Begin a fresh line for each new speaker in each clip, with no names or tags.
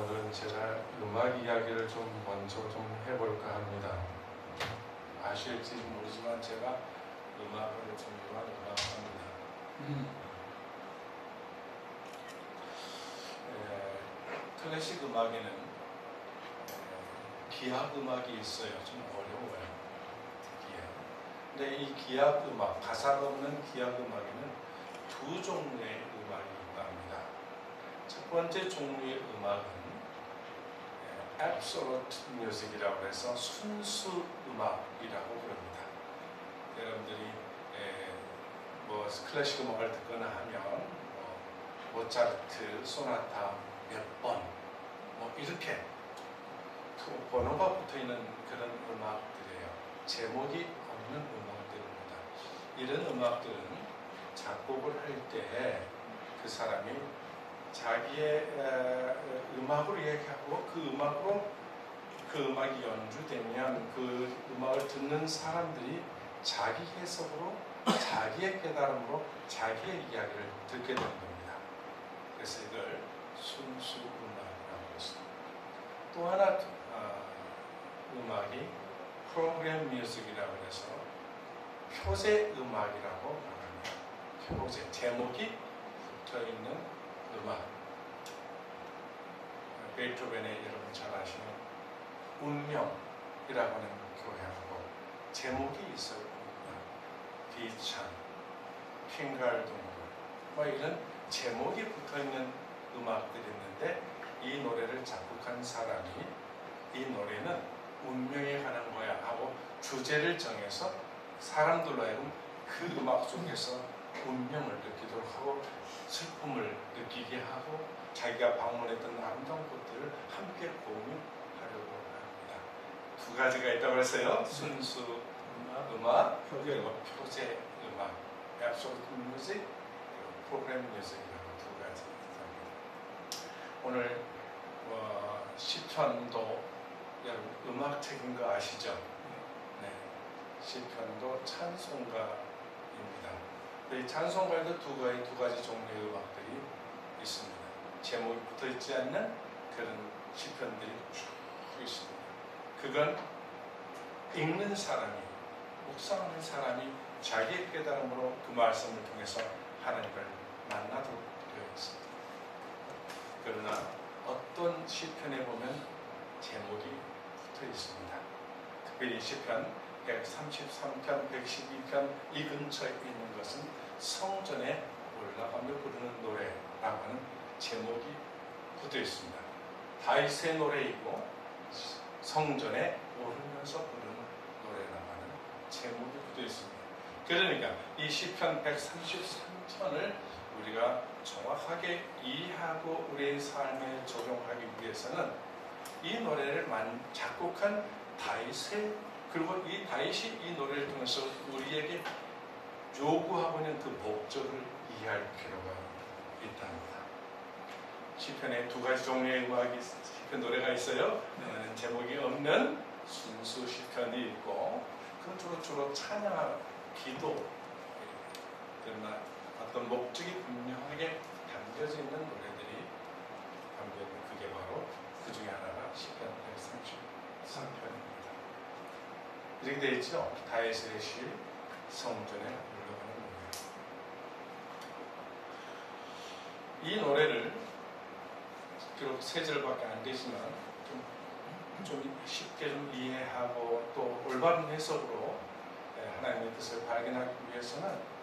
오늘은 제가 음악 이야기를 좀 먼저 좀 해볼까 합니다. 아실지 모르지만 제가 음악을 전공한 음악가입니다. 클래식 음악에는 기악 음악이 있어요. 좀 어려워요. 기악. 근데 이 기악 음악, 가사가 없는 기악 음악에는 두 종류의 음악이 있다 합니다. 첫 번째 종류의 음악은 Absolute Music이라고 해서 순수 음악이라고 부릅니다. 여러분들이 뭐 클래식 음악을 듣거나 하면 모차르트 소나타 몇 번 뭐 이렇게 번호가 붙어있는 그런 음악들이에요. 제목이 없는 음악들입니다. 이런 음악들은 작곡을 할 때 그 사람이 자기의 음악으로 얘기하고 그 음악으로 그 음악이 연주되면 그 음악을 듣는 사람들이 자기 해석으로 자기의 깨달음으로 자기의 이야기를 듣게 되는 겁니다. 그래서 이걸 순수 음악이라고 했습니다. 또 하나 음악이 프로그램 뮤직이라고 해서 표제 음악이라고 말합니다. 표제, 제목이 붙어있는 음악. 베토벤의 여러분 잘 아시는 운명이라고 하는 교향곡 제목이 있어요. 비찬, 킹갈동굴 뭐 이런 제목이 붙어있는 음악들이 있는데 이 노래를 작곡한 사람이 이 노래는 운명에 관한 거야 하고 주제를 정해서 사람들로 하여금 그 음악 속에서 운명을 느끼도록 하고 슬픔을 느끼게 하고 자기가 방문했던 아름다운 곳들을 함께 공유하려고 합니다. 두 가지가 있다고 했어요. 순수 음악 그리고 표제 음악, Absolute Music, 프로그램 뮤직이라고 두 가지 있습니다. 오늘 시편도 여러분 음악책인 거 아시죠? 네, 시편도 찬송가입니다. 이 찬송가에도 두 가지 종류의 음악들이 있습니다. 제목이 붙어있지 않는 그런 시편들이 쭉 있습니다. 그건 읽는 사람이, 묵상하는 사람이 자기의 깨달음으로 그 말씀을 통해서 하나님을 만나도록 되어 있습니다. 그러나 어떤 시편에 보면 제목이 붙어 있습니다. 특별히 시편 133편, 112편 이 근처에 있는 것은 성전에 올라가며 부르는 노래라고 하는 제목이 붙어 있습니다. 다윗의 노래이고 성전에 오르면서 부르는 노래라고 하는 제목이 붙어 있습니다. 그러니까 이 시편 133편을 우리가 정확하게 이해하고 우리의 삶에 적용하기 위해서는 이 노래를 작곡한 다윗의 그리고 이 다윗이 이 노래를 통해서 우리에게 요구하고 있는 그 목적을 이해할 필요가 있답니다. 시편에 두 가지 종류의 음악이 시편 노래가 있어요. 하나는 제목이 없는 순수 시편이 있고 그건 주로 찬양, 기도 그러나 어떤 목적이 분명하게 담겨져 있는 노래들이 담겨 있는 그게 바로 그 중에 하나가 시편 133편입니다. 이렇게 되어 있죠. 다윗의 시 성전에 올라가는 노래. 이 노래를 비록 세 절밖에 안 되지만 좀 쉽게 좀 이해하고 또 올바른 해석으로 하나님의 뜻을 발견하기 위해서는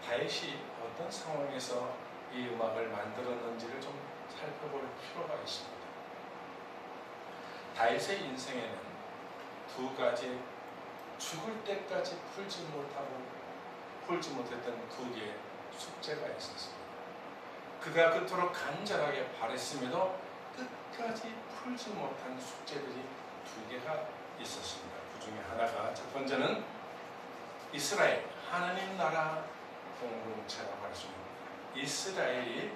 다윗이 어떤 상황에서 이 음악을 만들었는지를 좀 살펴볼 필요가 있습니다. 다윗의 인생에는 두 가지 죽을 때까지 풀지 못했던 두 개의 숙제가 있었습니다. 그가 그토록 간절하게 바랬음에도 끝까지 풀지 못한 숙제들이 두 개가 있었습니다. 그 중에 하나가 첫 번째는 이스라엘, 하나님 나라 공동체라고 할 수 있습니다. 이스라엘이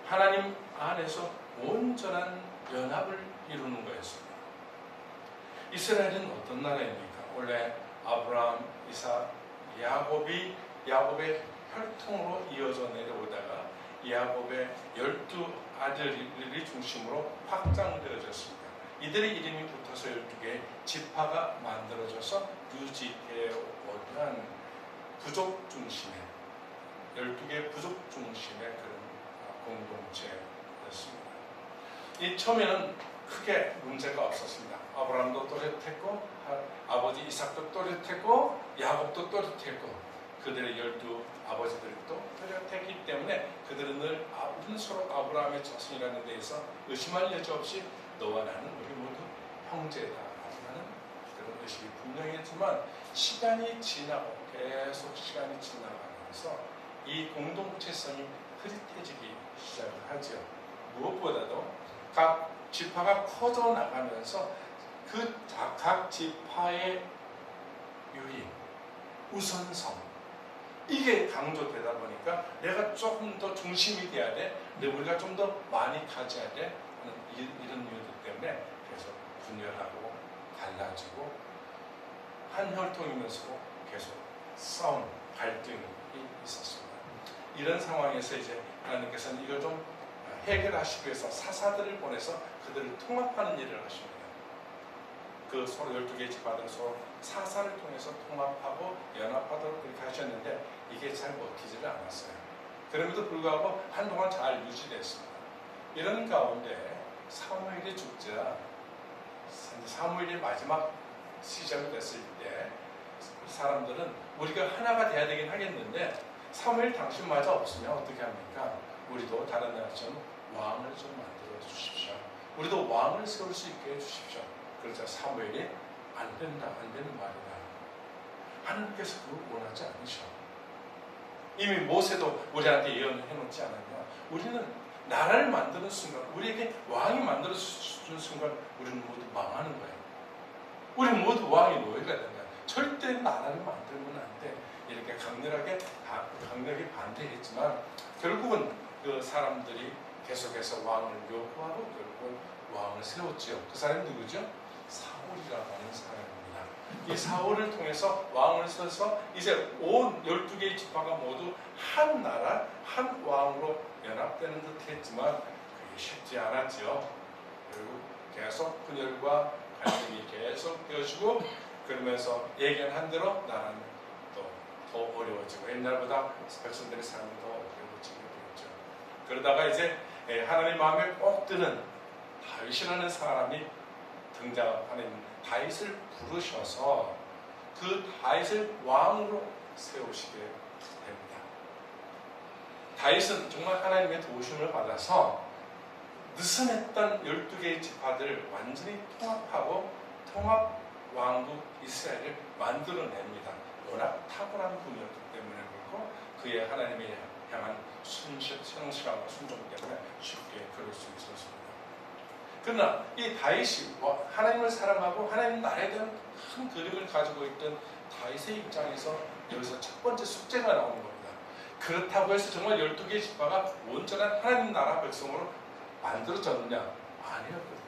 하나님 안에서 온전한 연합을 이루는 거였습니다. 이스라엘은 어떤 나라입니까? 원래 아브라함, 이삭, 야곱의 혈통으로 이어져 내려오다가 야곱의 12 아들이 중심으로 확장되어졌습니다. 이들의 이름이 붙어서 12개의 지파가 만들어져서 유지되어 오던 부족 중심의 12개의 부족 중심의 그런 공동체였습니다. 이 처음에는 크게 문제가 없었습니다. 아브라함도 또렷했고 아버지 이삭도 또렷했고 야곱도 또렷했고 그들의 12 아버지들도 또렷했기 때문에 그들은 늘 우리는 서로 아브라함의 자손이라는 데에서 의심할 여지 없이 너와 나는 우리 모두 형제다 하는 그런 의식이 분명했지만 시간이 지나고 계속 시간이 지나가면서 이 공동체성이 흐릿해지기 시작을 하죠. 무엇보다도 각 지파가 커져 나가면서 그 각 지파의 유리, 우선성 이게 강조되다 보니까 내가 조금 더 중심이 돼야 돼, 우리가 좀 더 많이 가져야 돼 하는 이런 이유들 때문에 계속 분열하고 갈라지고 한 혈통이면서도 계속 싸움, 갈등이 있었습니다. 이런 상황에서 이제 하나님께서는 이걸 좀 해결하시기 위해서 사사들을 보내서 그들을 통합하는 일을 하십니다. 그 서로 12개의 지파들을 서로 사사를 통해서 통합하고 연합하도록 그렇게 하셨는데 이게 잘 먹히지를 않았어요. 그럼에도 불구하고 한동안 잘 유지됐습니다. 이런 가운데 사무엘이 죽자 사무엘이 마지막 시작이 됐을 때 사람들은 우리가 하나가 돼야 되긴 하겠는데 사무엘 당신마저 없으면 어떻게 합니까? 우리도 다른 나라처럼 왕을 좀 만들어 주십시오. 우리도 왕을 세울 수 있게 해주십시오. 그러자 사무엘이 안 된다, 안 되는 말이다. 하나님께서 그걸 원하지 않으셔. 이미 모세도 우리한테 예언을 해놓지 않았냐. 우리는 나라를 만드는 순간, 우리에게 왕이 만들어주는 순간 우리는 모두 망하는 거예요. 우리 모두 왕의 노예가 된다. 절대 나라를 만들면 안 돼. 이렇게 강력히 반대했지만 결국은 그 사람들이 계속해서 왕을 요구하고 결국은 왕을 세웠지요. 그 사람이 누구죠? 사울이라고 하는 사람입니다. 이 사울을 통해서 왕을 세워서 이제 온 12개의 지파가 모두 한 나라, 한 왕으로 연합되는 듯 했지만 그게 쉽지 않았죠. 그리고 계속 분열과 갈등이 계속 되어지고 그러면서 예견한 대로 나라는 또 더 어려워지고 옛날보다 백성들의 삶이 더 어려워지게 되었죠. 그러다가 이제 하나님 마음에 꼭 드는 다윗이라는 사람이 등장하는 다윗을 부르셔서 그 다윗을 왕으로 세우시게 됩니다. 다윗은 정말 하나님의 도우심을 받아서 느슨했던 12개의 지파들을 완전히 통합하고 통합 왕국 이스라엘을 만들어냅니다. 워낙 탁월한 분이었기 때문에 그렇고 그의 하나님에 향한 성실함과 순종 때문에 쉽게 그럴 수 있었습니다. 그러나 이 다윗이 하나님을 사랑하고 하나님 나라에 대한 큰 그림을 가지고 있던 다윗의 입장에서 여기서 첫 번째 숙제가 나오는 겁니다. 그렇다고 해서 정말 12개의 지파가 온전한 하나님 나라 백성으로 만들어졌느냐? 아니었거든요.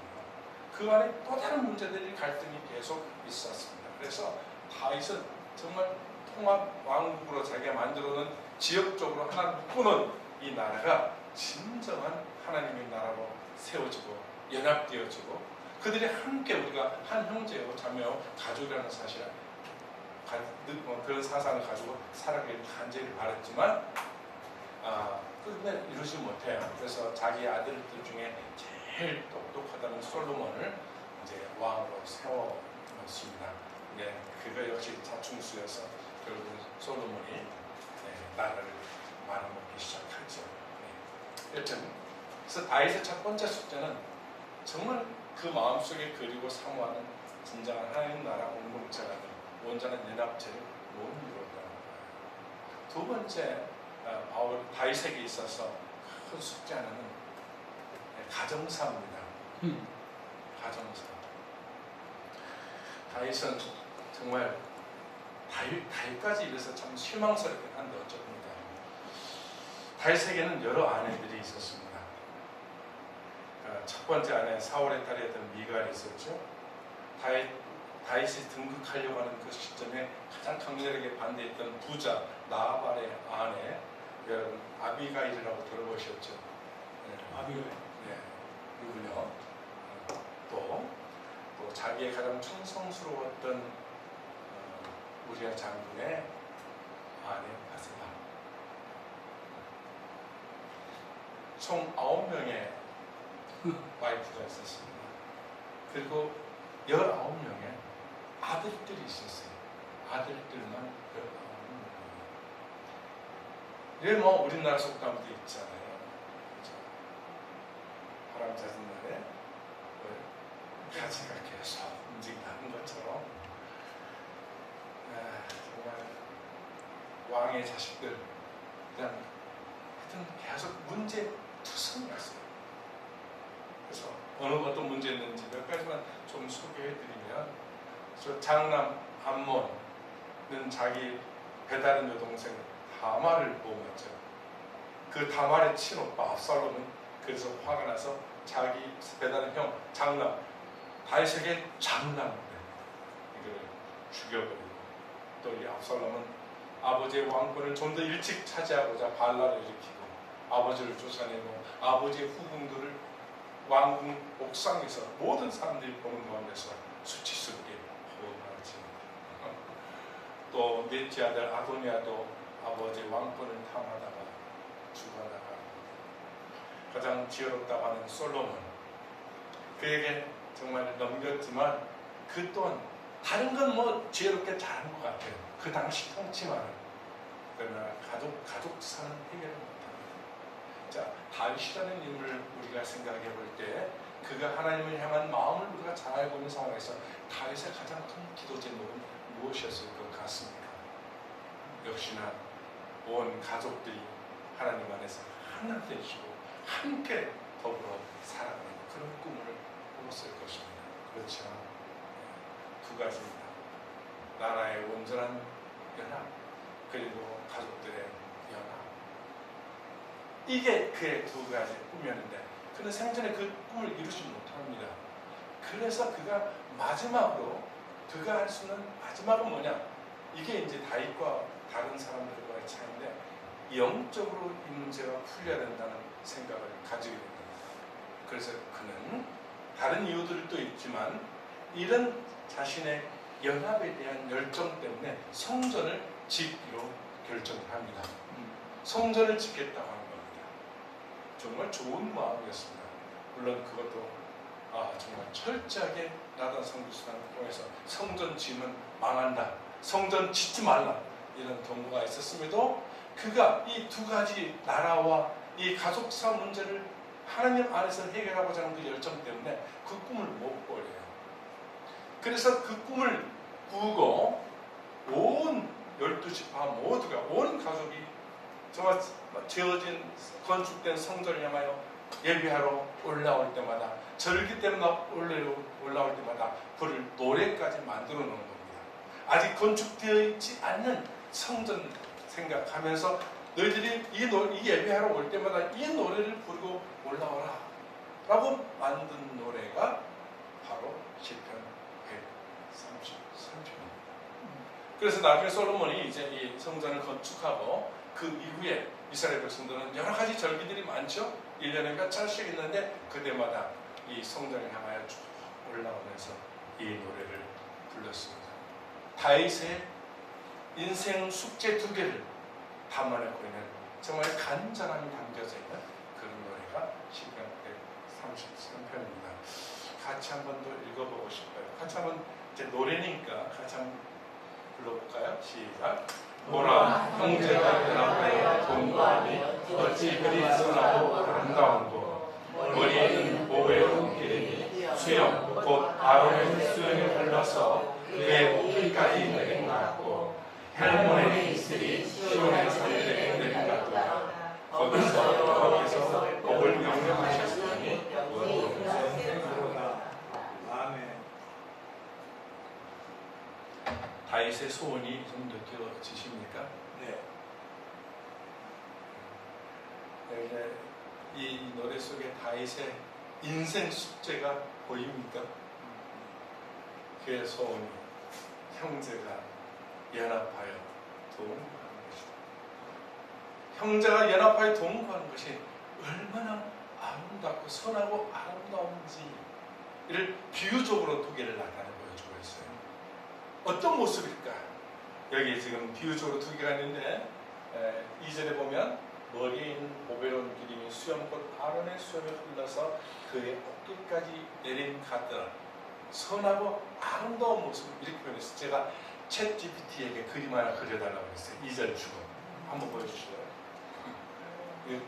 그 안에 또 다른 문제들이 갈등이 계속 있었습니다. 그래서 다윗은 정말 통합 왕국으로 자기가 만들어놓은 지역적으로 하나 묶어놓은 이 나라가 진정한 하나님의 나라로 세워지고 연합되어지고 그들이 함께 우리가 한 형제요 자매요 가족이라는 사실을 그런 사상을 가지고 살아가길 간절히 바랬지만 근데 이루지 못해요. 그래서 자기 아들들 중에 제일 똑똑하다는 솔로몬을 이제 왕으로 세워놓습니다. 근데 그가 역시 자충수여서 결국 솔로몬이 나라를 말아먹기 시작하죠. 여튼 그래서 다윗의 첫 번째 숙제는 정말 그 마음속에 그리고 사모하는 진정한 하나님 나라 공동체가 온전한 연합체를 못 이루었다는 거예요. 두 번째 다윗에게 있어서 큰 숙제 하나는 가정사입니다. 가정사. 다윗은 정말 다윗까지 이래서 참 실망스럽긴 한데 어쩌습니까? 다윗에게는 여러 아내들이 있었습니다. 첫 번째 아내 사울의 딸이었던 미갈이 있었죠. 다윗이 등극하려고 하는 그 시점에 가장 강렬하게 반대했던 부자 나발의 아내 여러분 아비가일이라고 들어보셨죠?
아비가일.
누구요? 또 자기의 가장 충성스러웠던 우리아 장군의 아내 바세바. 총 9명의 와이프가 있었습니다. 그리고 19명의 아들들이 있었어요. 아들들만 19명이에요. 왜 뭐 우리나라 속담도 있잖아요. 바람 잦은 날에 가지가 계속 움직이는 것처럼 정말 왕의 자식들 그다음 하여튼 계속 문제투성이었어요. 그래서 어떤 문제였는지 몇 가지만 좀 소개해드리면, 저 장남 암몬은 자기 배다른 여동생 다말을 보호했죠. 그 다말의 친오빠 압살롬은 그래서 화가 나서 자기 배다른 형 장남 다윗에게 장남을 이걸 죽여버리고, 또 이 압살롬은 아버지의 왕권을 좀 더 일찍 차지하고자 반란을 일으키고 아버지를 쫓아내고 아버지의 후궁들을 왕궁 옥상에서 모든 사람들이 보는 가운데서 수치스럽게 호응하지. 또 넷째 아들 아도니아도 아버지의 왕권을 탐하다가 죽어나가고, 가장 지혜롭다고 하는 솔로몬, 그에게 정말 넘겼지만 그 또한 다른 건 뭐 지혜롭게 잘한 것 같아요. 그 당시 통치만은. 그러나 가족사는 해결을 못합니다. 자, 다윗이라는 인물을 우리가 생각해 볼 때 그가 하나님을 향한 마음을 우리가 잘 알고 있는 상황에서 다윗의 가장 큰 기도 제목은 무엇이었을 것 같습니까? 역시나 온 가족들이 하나님 안에서 하나 되시고 함께 더불어 살아가는 그런 꿈을 꾸었을 것입니다. 그렇죠? 두 가지입니다. 나라의 온전한 연합, 그리고 가족들의 연합. 이게 그의 두 가지 꿈이었는데 그는 생전에 그 꿈을 이루지 못합니다. 그래서 그가 마지막으로 그가 할 수 있는 마지막은 뭐냐? 이게 이제 다윗과 다른 사람들과의 차이인데, 영적으로 이 문제가 풀려야 된다는 생각을 가지게 됩니다. 그래서 그는 다른 이유들도 있지만 이런 자신의 연합에 대한 열정 때문에 성전을 짓기로 결정을 합니다. 성전을 짓겠다고 하는 겁니다. 정말 좋은 마음이었습니다. 물론 그것도 정말 철저하게 나단 선교수단을 통해서 성전 지으면 망한다, 성전 짓지 말라, 이런 경고가 있었음에도 그가 이 두 가지 나라와 이 가족사 문제를 하나님 안에서 해결하고자 하는 그 열정 때문에 그 꿈을 못 버려요. 그래서 그 꿈을 꾸고 온 12지파 모두가, 온 가족이 정말 지어진 건축된 성전을 향하여 예배하러 올라올 때마다, 절기 때마다 올라올 때마다 불을 노래까지 만들어 놓은 겁니다. 아직 건축되어 있지 않는 성전 생각하면서 너희들이 이 예배하러 올 때마다 이 노래를 부르고 올라오라 라고 만든 노래가 바로 시편 133편입니다. 그래서 나중에 솔로몬이 이제 이 성전을 건축하고 그 이후에 이스라엘 백성들은 여러 가지 절기들이 많죠. 1년에 몇 차례씩 있는데 그때마다 이 성전을 향하여 쭉 올라오면서 이 노래를 불렀습니다. 다윗의 인생 숙제 2개를 담아내고 있는 정말 간절함이 담겨져 있는 그런 노래가 시편 133편입니다. 같이 한번 더 읽어보고 싶어요. 같이 한번, 이제 노래니까 같이 한번 불러볼까요? 시작. 보라, 형제가 연합하여 동거하니 어찌 그리 선하고 아름다운고, 머리에는 보배로운 기름이 수염 곧 아론의 수염을 흘러서 그의 목까지 내린 것 같고, 헬몬의 이슬이 시온의 산들에게 내린 것 같도다. 거기서 복을 명령하셨으니 다윗의 소원이 좀 느껴지십니까? 네. 이제 이 노래 속에 다윗의 인생 숙제가 보입니까? 그의 소원이 형제가 연합하여 동거하는 것이다. 형제가 연합하여 동거하는 것이 얼마나 아름답고 선하고 아름다운지를 비유적으로 두 개를 나타내 보여주고 있어요. 어떤 모습일까? 여기 지금 비유적으로 두 개가 있는데 2절에 보면 머리에 있는 보배로운 기름이 수염꽃 아론의 수염에 흘러서 그의 어깨까지 내림갔더라. 선하고 아름다운 모습 이렇게 표현했어요. 제가 챗 GPT에게 그림 하나 그려달라고 했어요. 2절 주고 한번 보여주실래요?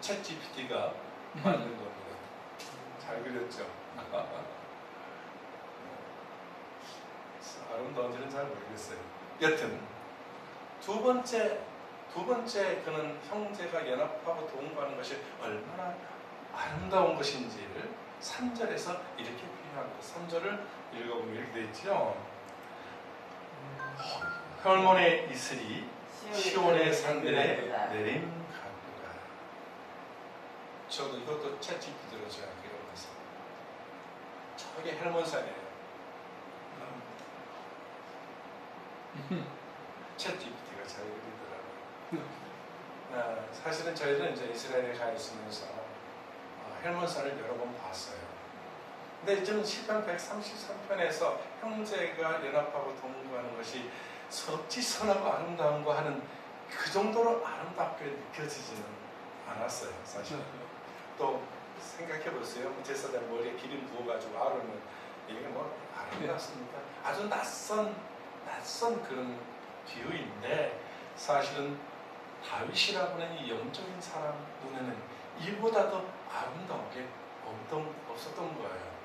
챗 GPT가 만든 겁니다. 잘 그렸죠? 아름다운지는 잘 모르겠어요. 여튼 두 번째 그는 형제가 연합하고 동거하는 것이 얼마나 아름다운 것인지를 3절에서 이렇게 표현합니다. 3절을 읽어보면 이렇게 되어 있죠. 혈몬의 이슬이 시온의 산들에 내림 가구가. 저도 이것도 챗 GPT로 제가 그려봤어요. 저게 혈몬산이에요. 챗 GPT가 잘 그리더라고요. 사실은 저희는 이제 이스라엘에 가 있으면서 헬몬산을 여러 번 봤어요. 근데 지금 시편 133편에서 형제가 연합하고 동거하는 것이 어찌 선하고 아름다운 거 하는 그 정도로 아름답게 느껴지지는 않았어요. 사실. 또 생각해 보세요. 제사장 머리에 기름 부어가지고 아론은 이게 뭐 아름답습니까? 아주 낯선 그런 비유인데 사실은 다윗이라고 하는 이 영적인 사람 눈에는 이보다 더 아름다운 게 없었던 거예요.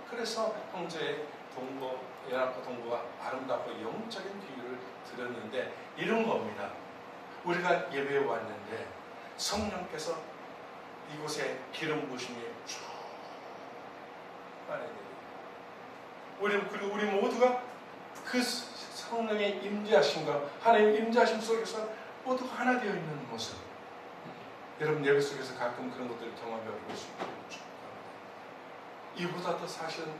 그래서 형제의 연합과 동거가 아름답고 영적인 비유를 드렸는데 이런 겁니다. 우리가 예배에 왔는데 성령께서 이곳에 기름 부으심이 쭉 많이 내리고 그리고 우리 모두가 그 성령의 임재하심과 하나님의 임재하심 속에서 모두가 하나 되어 있는 모습. 여러분 예배 속에서 가끔 그런 것들을 경험해 볼 수 있고 이보다 더 사실은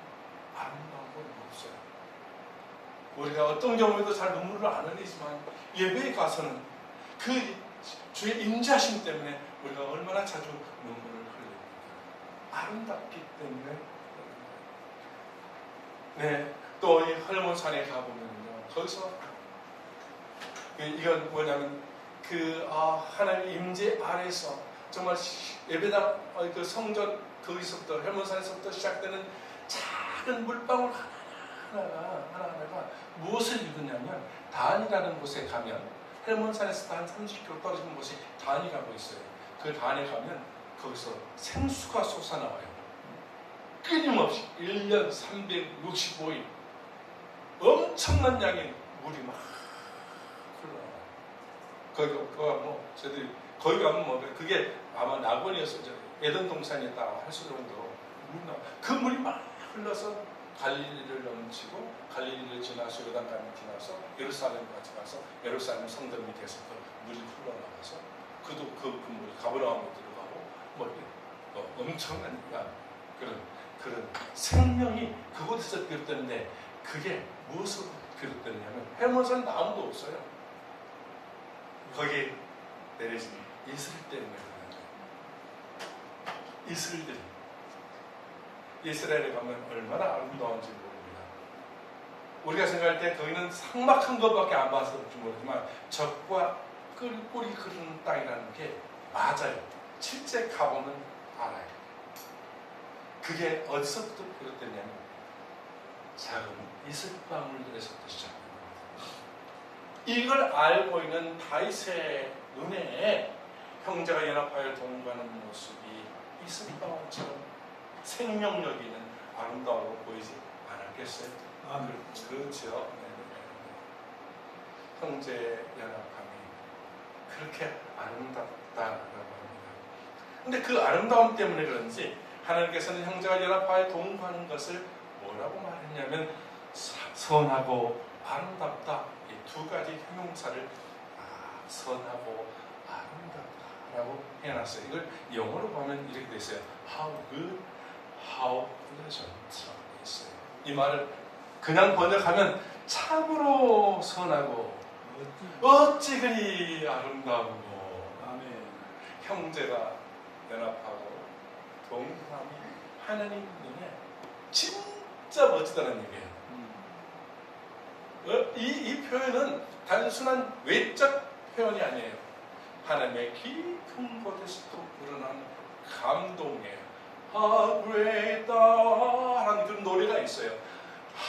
아름다운 건 없어요. 우리가 어떤 경우에도 잘 눈물을 안 흘리지만 예배에 가서는 그 주의 임재하심 때문에 우리가 얼마나 자주 눈물을 흘립니까? 아름답기 때문에. 네, 또 이 헐몬산에 가보면요, 거기서 이건 뭐냐면 하나님의 임재 아래서 정말 예배당 그 성전 거기서부터 헐몬산에서부터 시작되는 작은 물방울 하나하나가 무엇을 이루냐면 단이라는 곳에 가면 헐몬산에서 한 30km 떨어진 곳이 단이라고 있어요. 그 단에 가면 거기서 생수가 솟아나와요. 끊임없이 1년 365일 엄청난 양의 물이 막 흘러나와요. 거기 가면 뭐 그게 아마 낙원이었어요. 에덴 동산이었다 할 정도로 물이 나와. 그 물이 막 흘러서 갈릴리를 넘치고 갈릴리를 지나서 요단강을 지나서 예루살렘까지 가서 예루살렘 성전 밑에서 물이 흘러나와서 그 물이 가버나움으로 들어가고 엄청난 그런 생명이 그곳에서 비롯되는데 그게 무엇으로 비롯되느냐면 헬몬산 나무도 없어요. 거기에 내려진 이슬 때문에 그런 거예요. 이슬들이 이스라엘에 가면 얼마나 아름다운지 모릅니다. 우리가 생각할 때 거기는 삭막한 것밖에 안 봤을지 모르지만 적과 꿀이 흐르는 땅이라는 게 맞아요. 실제 가보면 알아요. 그게 어디서부터 비롯됐냐면 작은 이슬방울들에서부터 시작됩니다. 이걸 알고 있는 다윗의 눈에 형제가 연합하여 동거하는 모습이 이슬방울처럼 생명력 있는 아름다움으로 보이지 않았겠어요? 그렇죠. 형제 연합함이 그렇게 아름답다라고 합니다. 근데 그 아름다움 때문에 그런지 하나님께서는 형제가 연합하여 동거하는 것을 뭐라고 말했냐면 선하고 아름답다. 이 두 가지 형용사를 선하고 아름답다라고 해놨어요. 이걸 영어로 보면 이렇게 돼 있어요. How good, how pleasant 있어요. 이 말을 그냥 번역하면 참으로 선하고 어찌 그리 아름다우고 형제가 연합하고 동거함이 하나님 눈에 진짜 멋지다는 얘기예요. 이 표현은 단순한 외적 표현이 아니에요. 하나님의 깊은 곳에서도 우러나는 감동이에요. How great 하는 그런 노래가 있어요.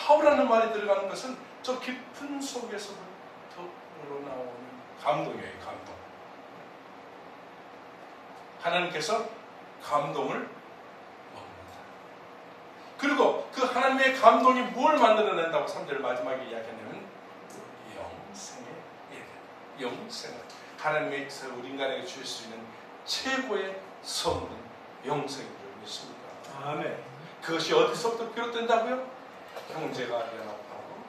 How라는 말이 들어가는 것은 저 깊은 속에서부터 우러나오는 감동이에요. 감동. 하나님께서 감동을 먹는다. 그리고 그 하나님의 감동이 뭘 만들어낸다고 3절 마지막에 이야기하냐면 영생의 얘기예요. 영생을. 하나님께서 우리 인간에게 주실 수 있는 최고의 선물은 영생인 줄 믿습니다.
아멘.
그것이 어디서부터 비롯된다고요? 형제가 연합하고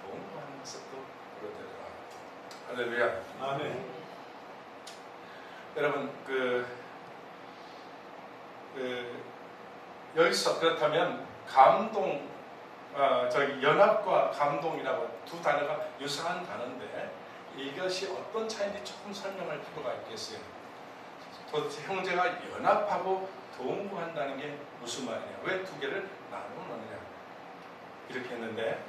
동거하는 것부터 비롯되더라. 할렐루야.
아멘.
여러분 여기서 그렇다면 감동, 저기 연합과 감동이라고 두 단어가 유사한 단어인데 이것이 어떤 차이인지 조금 설명할 필요가 있겠어요. 도대체 형제가 연합하고 동거한다는 게 무슨 말이냐? 왜 두 개를 나누느냐? 이렇게 했는데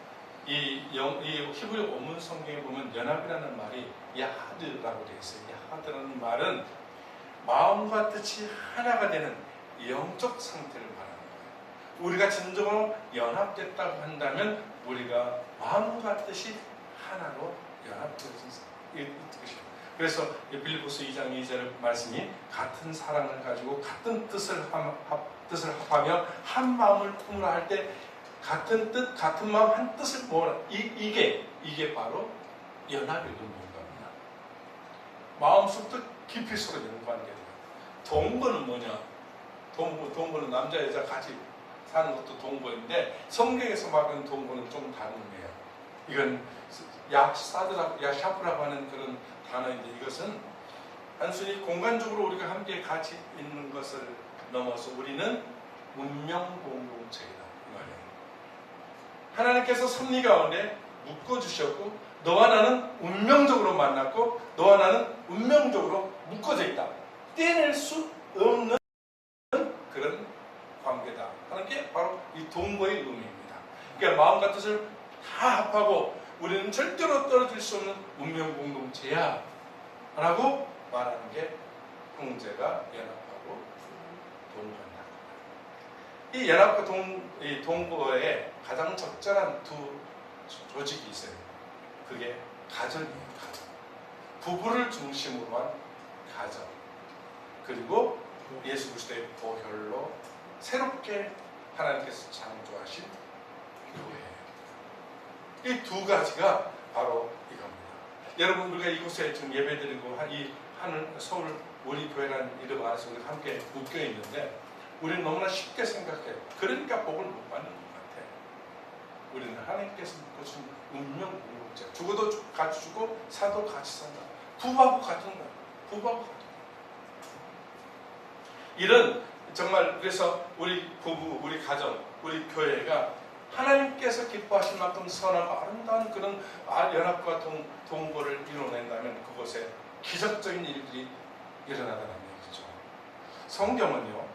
이 히브리 원문 성경에 보면 연합이라는 말이 야하드라고 되어 있어요. 야하드라는 말은 마음과 뜻이 하나가 되는 영적 상태를 말하는 거예요. 우리가 진정으로 연합됐다고 한다면 우리가 마음과 뜻이 하나로 연합되어진 뜻이에요. 그래서 빌립보서 2장 2절 말씀이 같은 사랑을 가지고 같은 뜻을 합하며 한 마음을 품으라 할 때 같은 뜻, 같은 마음, 한 뜻을 모으라. 이게 바로 연합의 의미인 겁니다. 마음속부터 깊이 쏟아지는 관계예요. 동거는 뭐냐? 동거는 남자 여자 같이 사는 것도 동거인데 성경에서 말하는 동거는 좀 다른 의미예요. 이건 야샤프라고 하는 그런 단어인데 이것은 단순히 공간적으로 우리가 함께 같이 있는 것을 넘어서 우리는 운명 공동체이다 이 말이에요. 하나님께서 섭리 가운데 묶어주셨고 너와 나는 운명적으로 만났고 너와 나는 운명적으로 묶어져 있다. 떼낼 수 없는 그런 관계다 하는 게 바로 이 동거의 의미입니다. 그러니까 마음과 뜻을 다 합하고 우리는 절대로 떨어질 수 없는 운명 공동체야 라고 말하는 게 형제가 연합하고 동거한다. 이 연합과 동거에 가장 적절한 두 조직이 있어요. 그게 가정이에요. 가정. 부부를 중심으로 한 가정. 그리고 예수 그리스도의 보혈로 새롭게 하나님께서 창조하신 교회. 이 두 가지가 바로 이겁니다. 여러분 우리가 이곳에 지금 예배드리고 이 하늘 서울 우리 교회라는 이름 안에서 우리가 함께 묶여 있는데 우리는 너무나 쉽게 생각해요. 그러니까 복을 못 받는 것 같아. 우리는 하나님께서 묶어준 운명 공동체. 죽어도 같이 죽고 사도 같이 산다. 부부하고 같은 거야. 부부하고 같은 거야. 이런 정말 그래서 우리 부부, 우리 가정, 우리 교회가 하나님께서 기뻐하실 만큼 선하고 아름다운 그런 연합과 동거를 이루어낸다면 그곳에 기적적인 일들이 일어나다는 얘기죠. 성경은요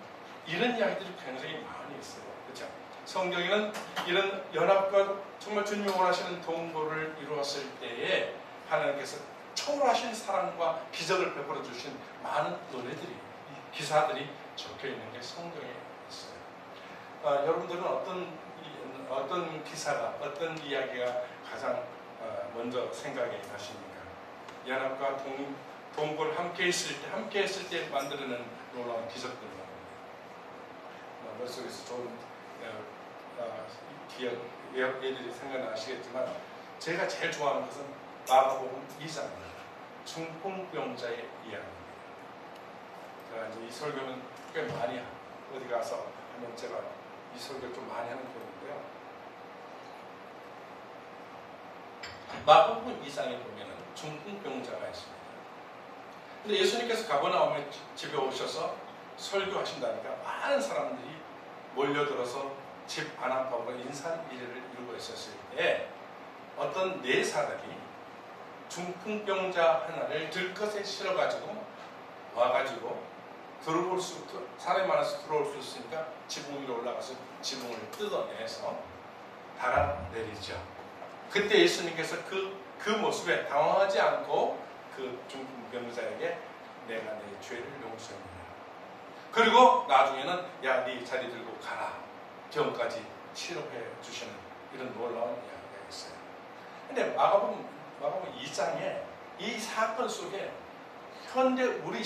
이런 이야기들이 굉장히 많이 있어요. 그렇죠? 성경에는 이런 연합과 정말 주님이 원하시는 동거를 이루었을 때에 하나님께서 초월하신 사랑과 기적을 베풀어 주신 많은 노래들이 기사들이 적혀 있는 게 성경에 있어요. 여러분들은 어떤 기사가 어떤 이야기가 가장 먼저 생각이 나십니까? 연합과 동거를 함께 했을 때 만들어낸 놀라운 기적들 말입니다. 머릿속에서 좋은 기억 예들이 생각나시겠지만 제가 제일 좋아하는 것은 마가복음 2장입니다. 중풍병자의 이야기입니다. 제가 이제 이 설교는 꽤 많이 어디 가서 하면 제가 이 설교를 좀 많이 하는 편인데요. 마가복음 2장에 보면은 중풍병자가 있습니다. 근데 예수님께서 가버나움에 집에 오셔서 설교하신다니까 많은 사람들이 몰려들어서 집 안팎으로 인사이례를 이루고 있었을 때 어떤 네 사람이 중풍병자 하나를 들것에 실어가지고 와가지고 사람이 많아서 들어올 수 있으니까 지붕 위로 올라가서 지붕을 뜯어내서 달아내리죠. 그때 예수님께서 그 모습에 당황하지 않고 그 중풍병자에게 내가 내 죄를 용서합니다. 그리고 나중에는 야, 네 자리 들고 가라. 병까지 치료해 주시는 이런 놀라운 이야기가 있어요. 근데 마가복음 2장에 이 사건 속에 현재 우리의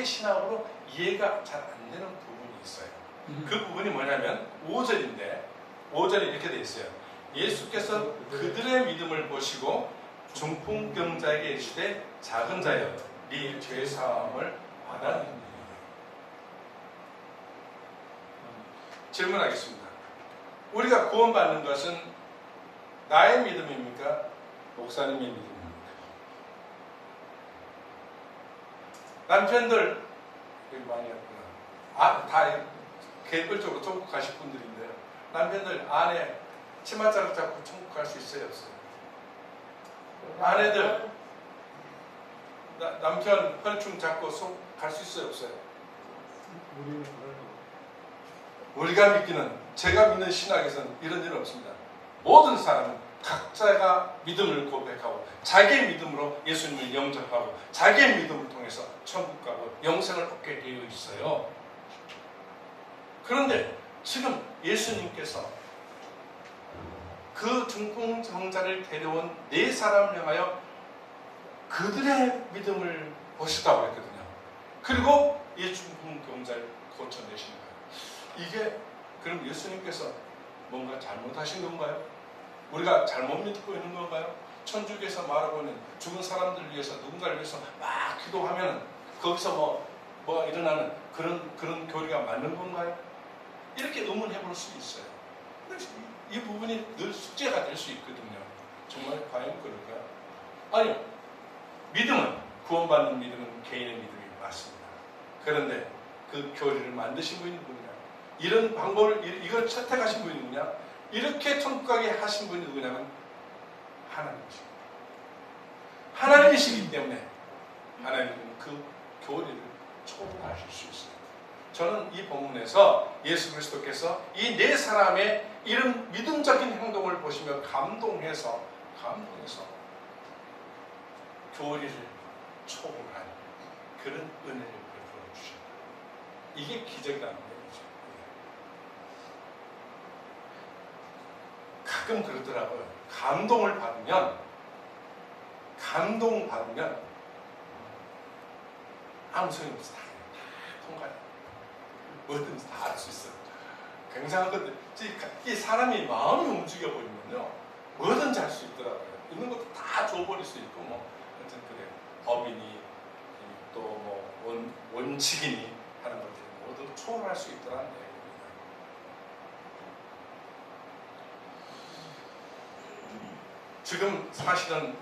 신학으로 이해가 잘 안 되는 부분이 있어요. 그 부분이 뭐냐면 5절인데 5절에 이렇게 되어 있어요. 예수께서 그들의 믿음을 보시고 중풍병자에게 이르시되 작은 자여 네 죄사함을 받았느니라. 질문하겠습니다. 우리가 구원받는 것은 나의 믿음입니까? 목사님의 믿음입니까? 남편들 여기 많이 왔구나. 다 개별적으로 천국 가실 분들인데요. 남편들 아내 치맛자락 잡고 천국 갈 수 있어요, 없어요? 아내들 남편 혈충 잡고 갈 수 있어요, 없어요? 우리가 믿기는, 제가 믿는 신학에서는 이런 일은 없습니다. 모든 사람은 각자가 믿음을 고백하고 자기의 믿음으로 예수님을 영접하고 자기의 믿음을 통해서 천국 가고 영생을 얻게 되어 있어요. 그런데 지금 예수님께서 그 중풍병자를 데려온 4사람을 향하여 그들의 믿음을 보시다고 했거든요. 그리고 이 중풍병자를 고쳐내신 거예요. 이게 그럼 예수님께서 뭔가 잘못하신 건가요? 우리가 잘못 믿고 있는 건가요? 천주교에서 말하고 있는 죽은 사람들을 위해서 누군가를 위해서 막 기도하면 거기서 뭐 일어나는 그런 교리가 맞는 건가요? 이렇게 의문해 볼 수 있어요. 이 부분이 늘 숙제가 될 수 있거든요. 정말 과연 그럴까요? 아니요. 믿음은, 구원받는 믿음은 개인의 믿음이 맞습니다. 그런데 그 교리를 만드신 분이 누구냐? 이런 방법을, 이걸 채택하신 분이 누구냐? 이렇게 천국 가게 하신 분이 누구냐면 하나님이십니다. 하나님이시기 때문에 하나님은 그 교리를 초월하실 수 있어요. 저는 이 본문에서 예수 그리스도께서 이 4사람의 이런 믿음적인 행동을 보시며 감동해서 교리를 초월한 그런 은혜를 베풀어 주십니다. 이게 기적이라는 거죠. 가끔 그러더라고요. 감동받으면 아무 소용이 없어. 다 통과해. 뭐든지 다 알 수 있어요. 굉장하거든요. 이 사람이 마음이 움직여 버리면요, 뭐든지 할 수 있더라고요. 있는 것도 다 줘버릴 수 있고, 하여튼 그래요. 법이니 또 원칙이니 하는 것들이 모두 초월할 수 있더라는 얘기입니다. 지금 사실은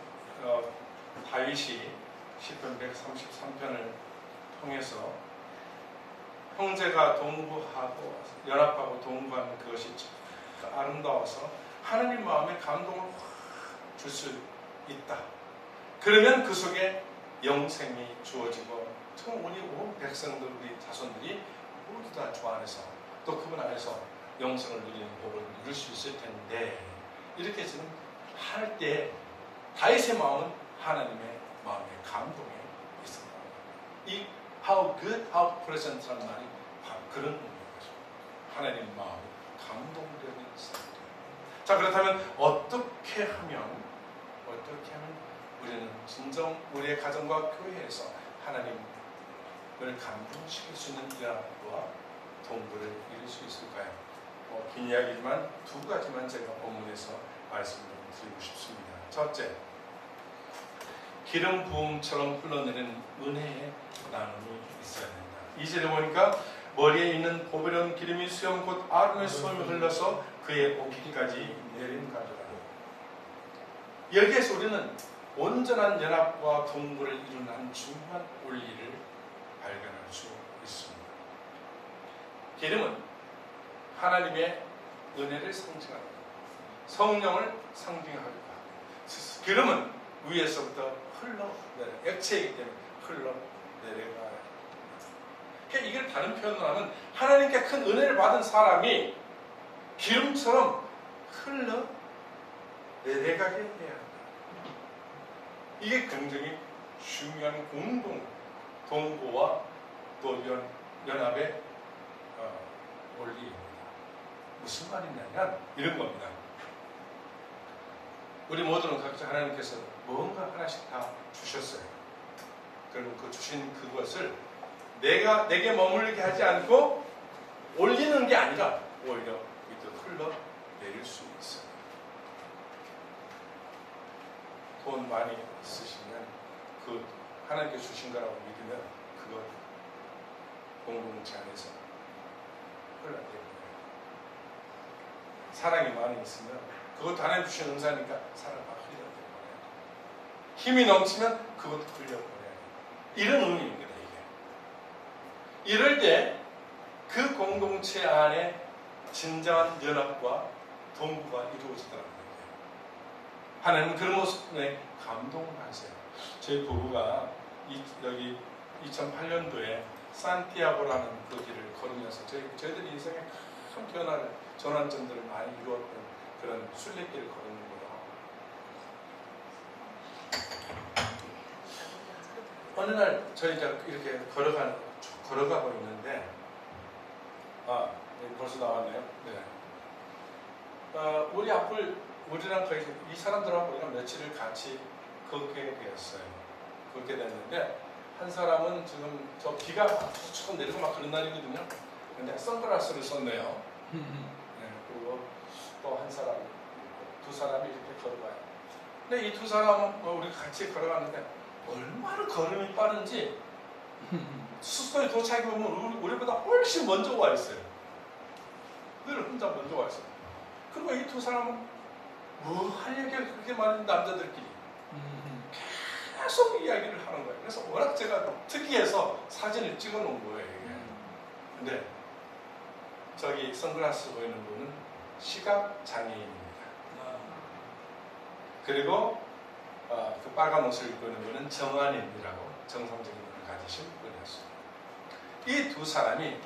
다윗이 시편 133편을 통해서 형제가 동거하고 연합하고 동거하는 그것이 아름다워서 하나님 마음에 감동을 확 줄 수 있다. 그러면 그 속에 영생이 주어지고 우리 온 백성들, 우리 자손들이 모두 다 주 안에서 또 그분 안에서 영생을 누리는 복을 누릴 수 있을 텐데, 이렇게 지금 할 때 다윗의 마음은 하나님의 마음에 감동에 있었다. 이 how good, how present라는 말이 바로 그런 의미죠. 하나님 마음이 감동되는 사람들. 자, 그렇다면 어떻게 하면 우리는 진정 우리의 가정과 교회에서 하나님을 감동시킬 수 있는 연합과 동거를 이룰 수 있을까요? 긴 이야기지만 2가지만 제가 본문에서 말씀을 드리고 싶습니다. 첫째, 기름 부음처럼 흘러내리는 은혜의 나눔이 있어야 된다. 2절에 보니까 머리에 있는 보배로운 기름이 수염 곧 아론의 수염이 흘러서 그의 옷깃까지 내린 가져라. 여기에서 우리는 온전한 연합과 동거를 이루는 중요한 원리를 발견할 수 있습니다. 기름은 하나님의 은혜를 상징합니다. 성령을 상징하기도 합니다. 기름은 위에서부터 흘러내려, 액체이기 때문에 흘러내려가 그러니까 이걸 다른 표현으로 하면 하나님께 큰 은혜를 받은 사람이 기름처럼 흘러 내려가게 해야 한다. 이게 굉장히 중요한 공동 동거와 또 연합의 원리입니다. 무슨 말이냐면 이런 겁니다. 우리 모두는 각자 하나님께서 뭔가 하나씩 다 주셨어요. 그러면 그 주신 그것을 내게 머물게 하지 않고 올리는 게 아니라 오히려 밑으로 흘러 내릴 수 있어요. 돈 많이 쓰시면 그 하나님께 주신 거라고 믿으면 그거 공동체 안에서 흘러내려요. 사랑이 많이 있으면 그것도 하나님 주신 은사니까 사랑 막 흘려버려요. 힘이 넘치면 그것도 흘려버려요. 이런 의미입니다. 이게. 이럴 때 그 공동체 안에 진정한 연합과 동부가 이루어지더라고요. 하나님은 그런 모습에 감동을 하세요. 저희 부부가 여기 2008년도에 산티아고라는 그 길을 걸으면서 저희들이 인생에 큰 변화를, 전환점들을 많이 이루었던 그런 순례길을 걸은 거예요. 어느 날 저희가 이렇게 걸어가고 있는데, 벌써 나왔네요. 네. 우리랑 거의 이 사람들하고 우리가 며칠을 같이 걷게 되었어요. 걷게 됐는데, 한 사람은 지금 저 비가 쭉 내리고 막 그런 날이거든요. 근데 선글라스를 썼네요. 네, 그리고 또 한 사람, 두 사람이 이렇게 걸어가요. 근데 이 두 사람은 우리 같이 걸어가는데 얼마나 걸음이 빠른지 숙소에 도착해 보면 우리보다 훨씬 먼저 와 있어요. 늘 혼자 먼저 와 있어요. 그리고 이 두 사람은 뭐 할 얘기가 그렇게 많은 남자들끼리 계속 이야기를 하는 거예요. 그래서 워낙 제가 특이해서 사진을 찍어 놓은 거예요. 이게. 근데 저기 선글라스 보이는 분은 시각장애인입니다. 그리고 그 빨간 옷을 입고 있는 분은 정한인이라고 정상적인 눈을 가지신 분이었습니다. 이 두 사람이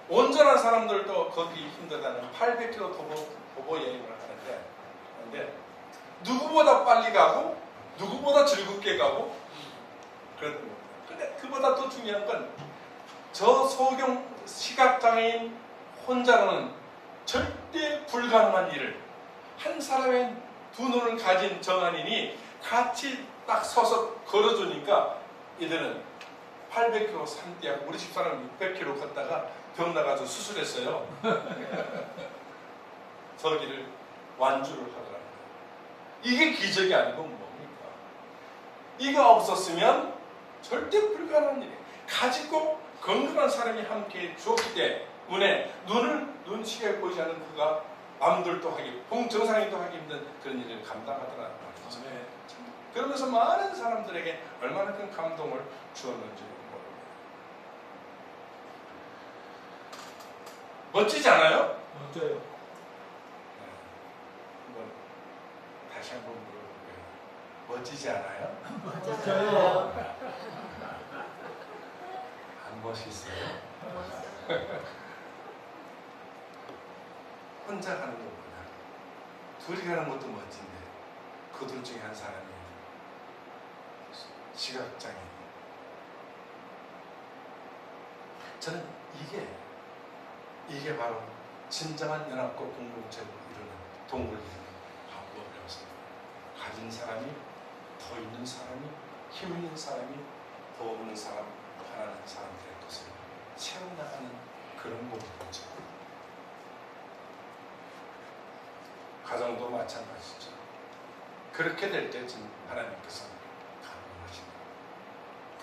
온전한 사람들도 걷기 힘들다는 800km 도보 여행을 하는데 누구보다 빨리 가고 누구보다 즐겁게 가고 그랬던 겁니다. 근데 그보다 더 중요한 건 저 소경 시각장애인 혼자는 절대 불가능한 일을 한 사람의 두 눈을 가진 정한인이 같이 딱 서서 걸어주니까 이들은 800km 산띠하고 우리 집사람은 600km 걷다가 병 나가서 수술했어요. 저기를 완주를 하더라고요. 이게 기적이 아니고 뭡니까? 이거 없었으면 절대 불가능한 일이에요. 가지고 건강한 사람이 함께 주었기 때문에 눈치게 보이지 않는 그가 남들도 하기, 정상인도 하기 힘든 그런 일을 감당하더라는 말이죠. 그러면서 많은 사람들에게 얼마나 큰 감동을 주었는지 모릅니다. 멋지지 않아요?
멋져요.
네. 한번 다시 한번 물어볼게요. 멋지지 않아요?
멋져요.
안 멋있어요? 혼자 가는 것보다 둘이 가는 것도 멋진데 그 둘 중에 한 사람이 시각장애인. 저는 이게 바로 진정한 연합과 공동체를 이루는 동굴을 이루는 방법이었습니다. 가진 사람이, 더 있는 사람이, 힘 있는 사람이, 더 없는 사람, 하나는 사람들의 것을 채워나가는 그런 공동체. 가정도 마찬가지죠. 그렇게 될 때 하나님께서 감동하십니다.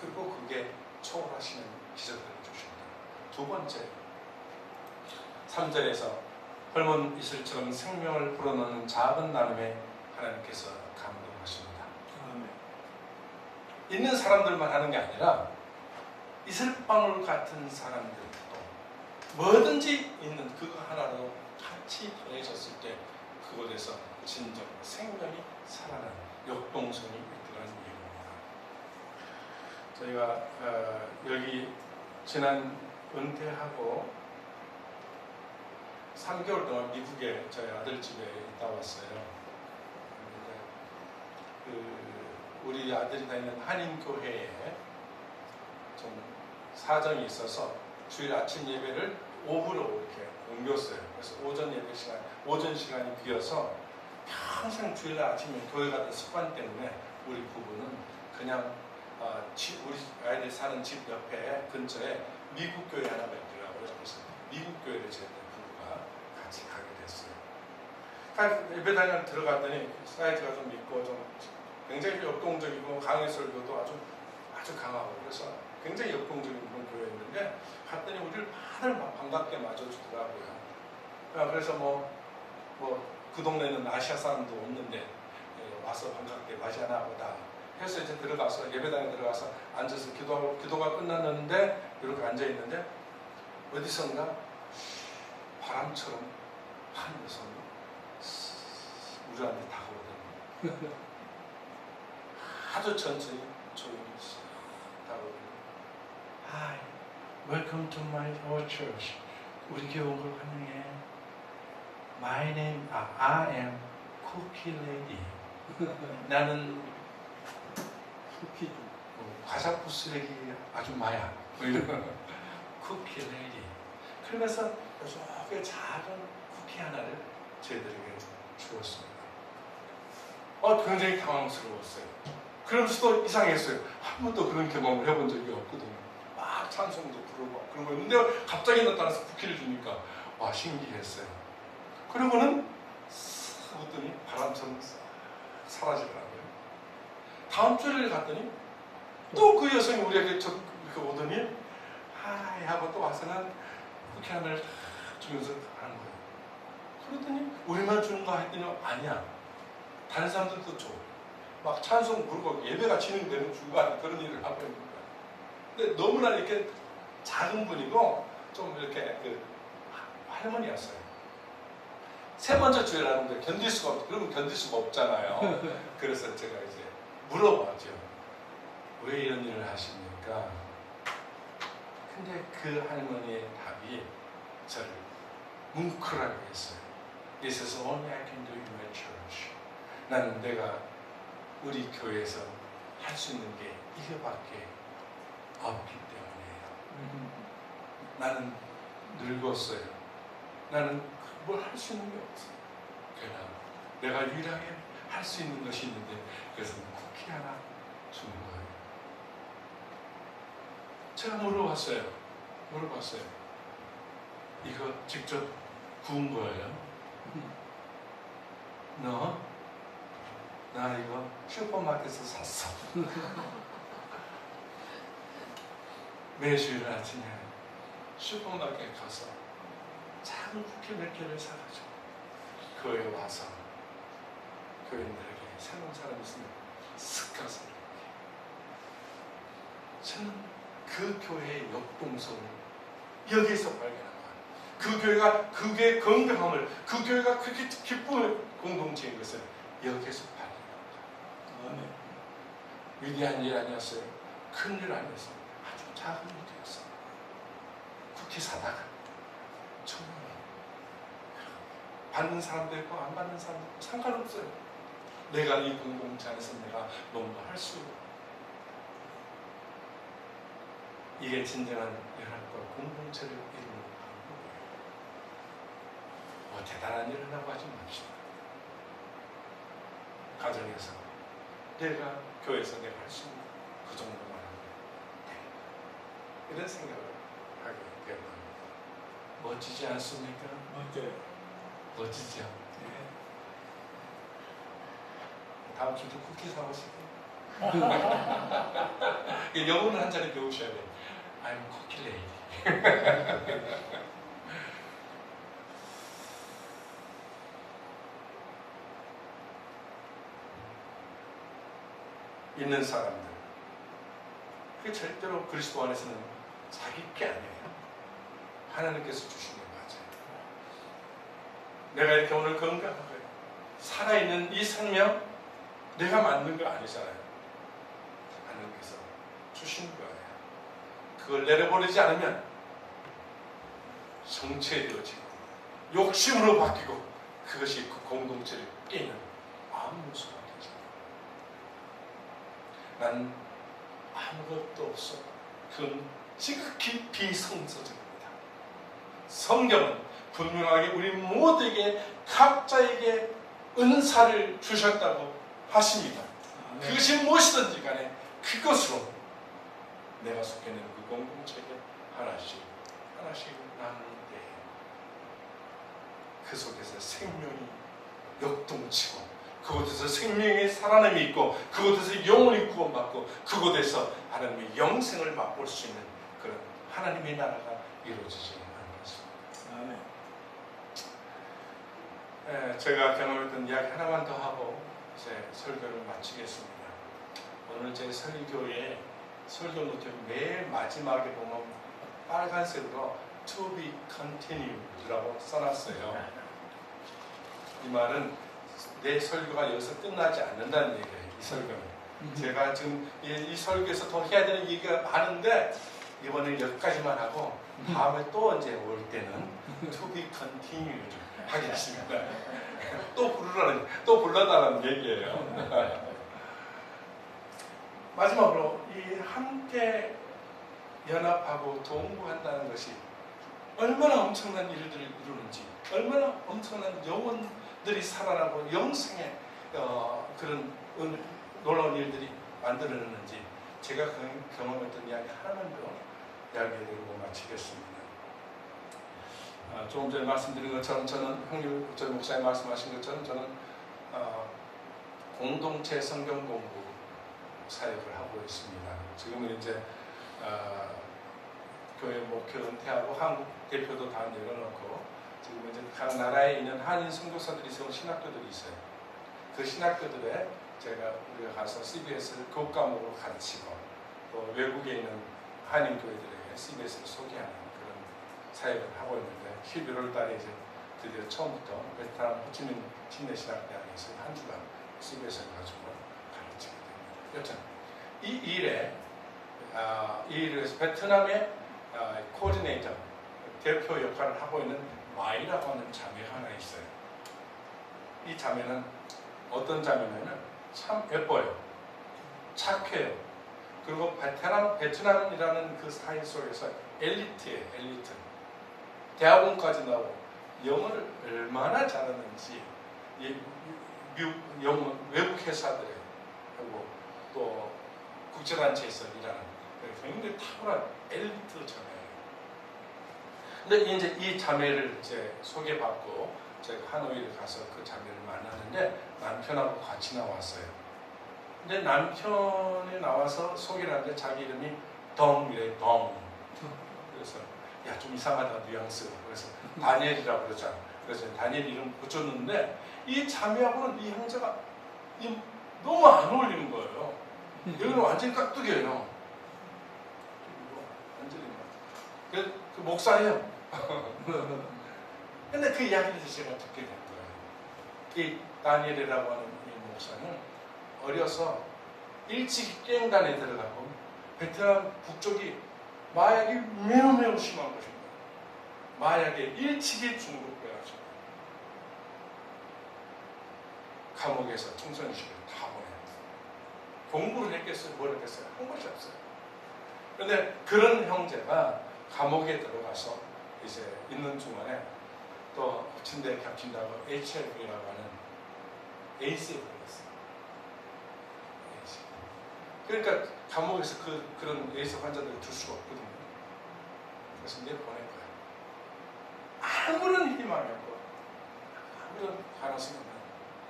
그리고 그게 초월하시는 기적들을 주십니다. 두 번째, 3절에서 헐몬 이슬처럼 생명을 불어넣는 작은 나눔에 하나님께서 감동하십니다. 있는 사람들만 하는 게 아니라 이슬방울 같은 사람들도 뭐든지 있는 그거 하나로 같이 더해졌을 때 그곳에서 진정 생명이 살아나는 역동성이 있더라는 얘기입니다. 저희가 여기 지난 은퇴하고 3개월 동안 미국에 저희 아들 집에 있다 왔어요. 우리 아들이 다니는 한인교회에 좀 사정이 있어서 주일 아침 예배를 오후로 이렇게 옮겼어요. 그래서 오전 시간이 비어서 평생 주일날 아침에 교회 가는 습관 때문에 우리 부부는 그냥 우리 아이들 사는 집 옆에 근처에 미국 교회 하나가 있더라고요. 그래서 미국 교회를 저희 부부가 같이 가게 됐어요. 예배 다니러 들어갔더니 사이즈가 좀 있고 좀 굉장히 역동적이고 강의 설교도 아주 강하고 그래서 굉장히 역동적인 그런 교회였는데 갔더니 우리를 다들 반갑게 맞아주더라고요. 그래서 그 동네는 아시아 사람도 없는데 와서 반갑게 맞이하나 보다 해서 이제 들어가서 예배당에 들어가서 앉아서 기도가 끝났는데 이렇게 앉아 있는데 어디선가 바람처럼 한 여성이 우리한테 다가오더니 아주 천천히 조용히 다가오더니 Hi, welcome to our church. 우리 교회 온 걸 환영해. I am Cookie Lady. 나는 과자부 쓰레기 아줌마야. 이런 Cookie Lady. 그러면서 이렇게 작은 쿠키 하나를 저희들에게 주었습니다. 굉장히 당황스러웠어요. 그러면서도 이상했어요. 한 번도 그런 경험을 해본 적이 없거든요. 막 찬송도 부르고 그런 거 있는데 갑자기 나타나서 쿠키를 주니까 신기했어요. 그리고는 싹 오더니 바람처럼 사라지더라고요. 다음 주를 갔더니 또 그 여성이 우리에게 이렇게 오더니 하이 하고 또 와서는 쿠키 하나를 다 주면서 하는 거예요. 그러더니 우리만 주는 거 했더니 아니야. 다른 사람들도 줘. 막 찬송 부르고 예배가 진행되는 중간에 그런 일을 하고 있는 거예요. 근데 너무나 이렇게 작은 분이고 좀 이렇게 할머니였어요. 세 번째 주일하는데 그러면 견딜 수가 없잖아요. 그래서 제가 이제 물어봤죠. 왜 이런 일을 하십니까? 근데 그 할머니의 답이 저를 뭉클하게 했어요. This is only I can do in my church. 나는 내가 우리 교회에서 할 수 있는 게 이거밖에 없기 때문이에요. 나는 늙었어요. 나는 뭘 할 수 있는 게 없어요. 그러나 내가 유일하게 할 수 있는 것이 있는데 그래서 쿠키 하나 주는 거예요. 제가 물어봤어요. 이거 직접 구운 거예요? 너? 나 이거 슈퍼마켓에서 샀어. 매주일 아침에 슈퍼마켓 가서 작은 쿠키 몇 개를 사가지고 교회에 와서 교인들에게 새로운 사람이 있으면 쓱 가서 저는 그 교회의 역동성을 여기에서 발견한 거예요. 그 교회가 그게 건강함을 그 교회가 그렇게 기쁨의 공동체인 것을 여기에서 발견한 거예요. 위대한 일 아니었어요. 큰 일 아니었어요. 아주 작은 일이었어요. 쿠키 사다가 정말 받는 사람도 있고 안 받는 사람도 있고 상관없어요. 내가 이 공동체 안에서 내가 뭔가 할 수 이게 진정한 연합과 공동체를 이루는 방법이에요. 대단한 일을 하고 하지 맙시다. 가정에서 내가 교회에서 내가 할 수 있는 그 정도만 하면 돼. 이런 생각을 하게 되는 겁니다. 멋지지 않습니까?
맞아요.
멋지죠?
네.
다음 주도 쿠키 사오시고 영어는 한 자리 배우셔야 돼요. I'm cookie lady. 있는 사람들 그게 절대로 그리스도 안에서는 자기 게 아니에요. 하나님께서 주신 게 맞아요. 내가 이렇게 오늘 건강하게 살아있는 이 생명 내가 만든 거 아니잖아요. 하나님께서 주신 거예요. 그걸 내려버리지 않으면 성체되어지고 욕심으로 바뀌고 그것이 그 공동체를 깨는 아무 요소가 되죠. 난 아무것도 없어. 그건 지극히 비성서적입니다. 성경은 분명하게 우리 모두에게 각자에게 은사를 주셨다고 하십니다. 그것이 무엇이든지 간에 그것으로 내가 속해 있는 그 공동체에 하나씩 나누는데 그 속에서 생명이 역동치고 그곳에서 생명의 살아남이 있고 그곳에서 영혼이 구원받고 그곳에서 하나님의 영생을 맛볼 수 있는 그런 하나님의 나라가 이루어지지 않는 것입니다. 제가 경험했던 이야기 하나만 더 하고 이제 설교를 마치겠습니다. 오늘 제 설교에 설교 노트 맨 마지막에 보면 빨간색으로 To be continued라고 써놨어요. 이 말은 내 설교가 여기서 끝나지 않는다는 얘기예요. 이 설교는. 제가 지금 이 설교에서 더 해야 되는 얘기가 많은데 이번에 여기까지만 하고 다음에 또 이제 올 때는 To be continued 하겠습니다. 또 불러달라는 얘기예요. 마지막으로 이 함께 연합하고 동부한다는 것이 얼마나 엄청난 일들을 이루는지, 얼마나 엄청난 영혼들이 살아나고 영생의 그런 놀라운 일들이 만들어내는지 제가 경험했던 이야기 하나만 더 이야기해드리고 마치겠습니다. 조금 전에 말씀드린 것처럼 저는 형님, 저희 목사님 말씀하신 것처럼 저는 공동체 성경 공부 사역을 하고 있습니다. 지금은 이제 교회 목회 은퇴하고 한국 대표도 다 내려놓고 지금 이제 각 나라에 있는 한인 선교사들이 세운 신학교들이 있어요. 그 신학교들에 우리가 가서 CBS를 교육 과목으로 가르치고 또 외국에 있는 한인 교회들에게 CBS를 소개하는 그런 사역을 하고 있는데 11월 달에 이제 드디어 처음부터 베트남 호치민 침례신학대학에서 한 주간 CBS를 가지고 가르치게 됩니다. 여튼 이 일에서 베트남의 코디네이터 대표 역할을 하고 있는 마이라고 하는 자매가 하나 있어요. 이 자매는 어떤 자매냐면 참 예뻐요. 착해요. 그리고 베트남이라는 그 사회 속에서 엘리트예요. 엘리트. 대학원까지 나오고 영어를 얼마나 잘하는지 외국 회사들에 하고 또 국제단체에서 일하는 굉장히 탁월한 엘리트 자매예요. 근데 이제 이 자매를 이제 소개받고 제가 하노이를 가서 그 자매를 만나는데 남편하고 같이 나왔어요. 근데 남편이 나와서 소개를 하는데 자기 이름이 덩이래, 덩. 그래서 야, 좀 이상하다, 뉘앙스. 그래서 다니엘이라고 그러잖아. 그래서 다니엘 이름 붙였는데 이 자매하고는 이 형제가 너무 안 어울리는 거예요. 여기는 완전히 깍두기예요. 완전히 그 목사예요. 근데 그 이야기를 제가 듣게 된 거예요. 이 다니엘이라고 하는 이 목사는 어려서 일찍 깽단에 들어가고 베트남 북쪽이 마약이 매우 심한 것입니다. 마약에 일찍이 중독돼가지고 감옥에서 청소년식을 다 보내요. 공부를 했겠어요? 뭘 했겠어요? 한 것이 없어요. 그런데 그런 형제가 감옥에 들어가서 이제 있는 중간에 또 엎친데 겹친다고 HIV라고 하는 에이즈에 걸렸어요. 그러니까 감옥에서 그런 에이즈 환자들을 둘 수가 없거든요. 그래서 내보낸 거예요. 아무런 희망이 없고 아무런 가능성이 없는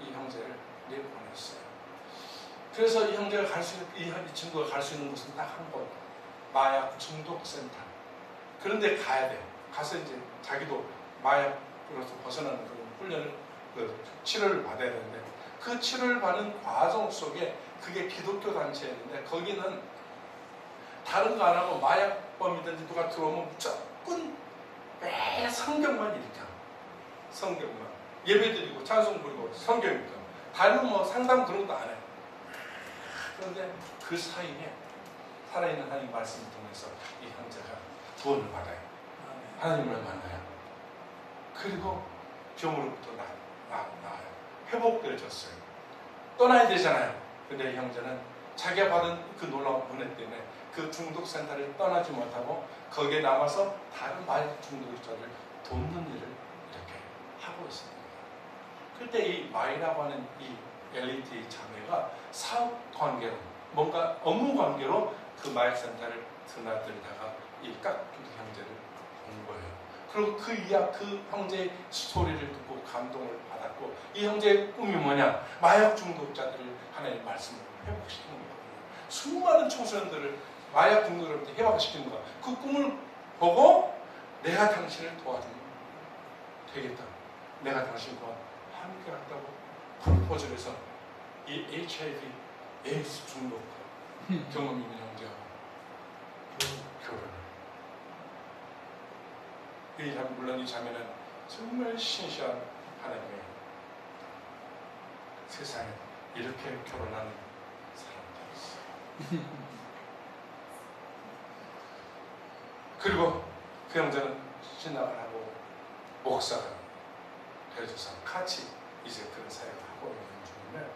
이 형제를 내보냈어요. 그래서 이 형제가 이 친구가 갈 수 있는 곳은 딱 한 곳, 마약 중독센터. 그런데 가야 돼요. 가서 이제 자기도 마약으로서 벗어나는 그런 훈련을, 치료를 받아야 되는데 그 치료를 받는 과정 속에 그게 기독교 단체였는데 거기는 다른 거 안 하고 마약범이든지 누가 들어오면 무조건 매 성경만 일으켜. 성경만. 예배 드리고 찬송 부르고 성경 읽고. 다른 뭐 상담 그런 것도 안 해요. 그런데 그 사이에 살아있는 하나님 말씀을 통해서 이 형제가 구원을 받아요. 하나님을 만나요. 그리고 병으로부터 나아요. 회복되어졌어요. 떠나야 되잖아요. 근데 이 형제는 자기가 받은 그 놀라운 은혜 때문에 그 중독센터를 떠나지 못하고 거기에 남아서 다른 마약 중독자를 돕는 일을 이렇게 하고 있습니다. 그때 이 마이라고 하는 이 엘리트 자매가 사업 관계로 뭔가 업무 관계로 그 마약센터를 드나들다가 이 깍두기 형제를 본 거예요. 그리고 그 형제의 스토리를 듣고 감동을 받았고 이 형제의 꿈이 뭐냐? 마약 중독자들을 하나님의 말씀으로 회복시키는 거거든요. 수많은 청소년들을 마약 중독으로부터 회복시키는 거. 그 꿈을 보고 내가 당신을 도와주면 되겠다. 내가 당신과 함께 한다고 프로포즈를 해서 이 HIV 에이즈 중독 경험 있는 형제하고 결혼을. 물론 이 자매는 정말 신실한 하나님의 세상에 이렇게 결혼하는 사람들이 있어요. 그리고 그 형제는 신학을 하고 목사가 되어져서 같이 이제 그런 사역을 하고 있는 중인데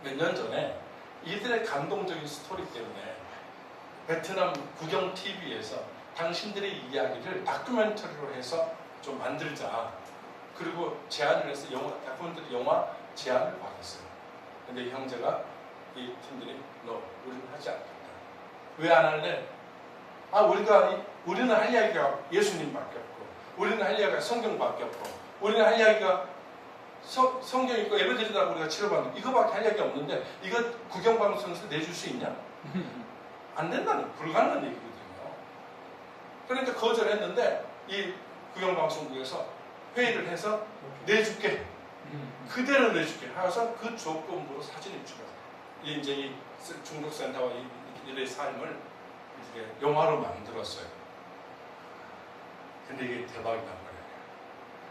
몇 년 전에 이들의 감동적인 스토리 때문에 베트남 국영 TV에서 당신들의 이야기를 다큐멘터리로 해서 좀 만들자. 그리고 제안을 해서 다큐멘터리 영화 제안을 받았어요. 근데 이 형제가 이 팀들이 우리는 하지 않겠다. 왜 안 할래? 우리는 할 이야기가 예수님밖에 없고, 우리는 할 이야기가 성경밖에 없고, 우리는 할 이야기가 성경 있고 예배 드리다가 우리가 치료받는 이거밖에 할 이야기가 없는데 이거 국영방송에서 내줄 수 있냐? 안 된다는 불가능한 얘기거든요. 그러니까 거절했는데 이 국영방송국에서 회의를 해서 내줄게. 그대로 내줄게. 하여서 그 조건부로 사진을 찍어서 이제 이 중독센터와 이들의 삶을 이제 영화로 만들었어요. 근데 이게 대박이 난 거예요.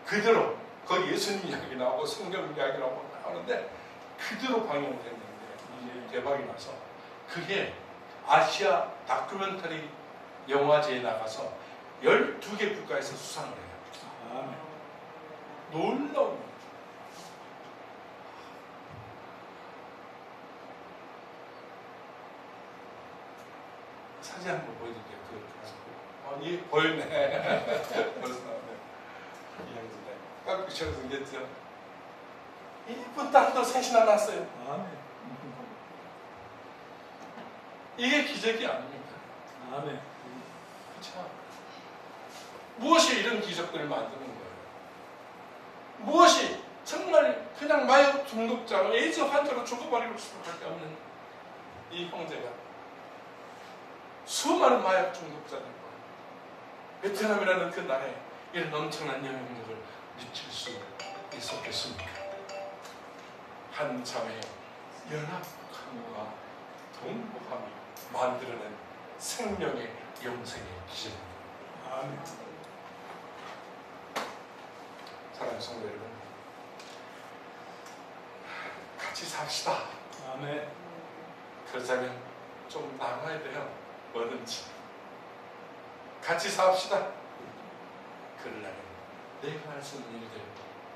그대로 거기 예수님 이야기 나오고 성경 이야기 나오는데 그대로 방영됐는데 이게 대박이 나서 그게 아시아 다큐멘터리 영화제에 나가서 12개 국가에서 수상을 해요. 놀라운 거죠. 사진 한번 보여드릴게요. 이 보이네. 벌써 나오네. 이 형제네. 깍두기처럼 생겼죠. 이쁜 딸도 셋이나 낳았어요. 이게 기적이 아닙니까? 그렇죠. 무엇이 이런 기적들을 만드는 거예요? 무엇이 정말 그냥 마약 중독자, 에이즈 환자로 죽어버리고 수밖에 없는 이 형제가 수많은 마약 중독자들과 베트남이라는 그 나라에 이런 엄청난 영향력을 미칠 수 있었겠습니까? 한 자매의 연합함과 동복함이 만들어낸 생명의 영생의 기적입니다. 사랑하는 성도 여러분, 같이 삽시다. 그렇다면 좀 나가야 돼요. 뭐든지 같이 삽시다. 그러려면 내가 할 수 있는 일들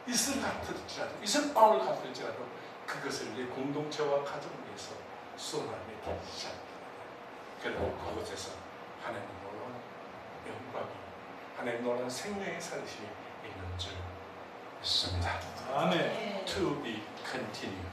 이슬 같을지라도 이슬방울 같을지라도 그것을 내 공동체와 가정을 위해서 수원하며 시작합니다. 그리고 그곳에서 하나님 놀라운 영광이 하나님 놀라운 생명의 살으심이 있는 줄 믿습니다.
아멘.
To be continued.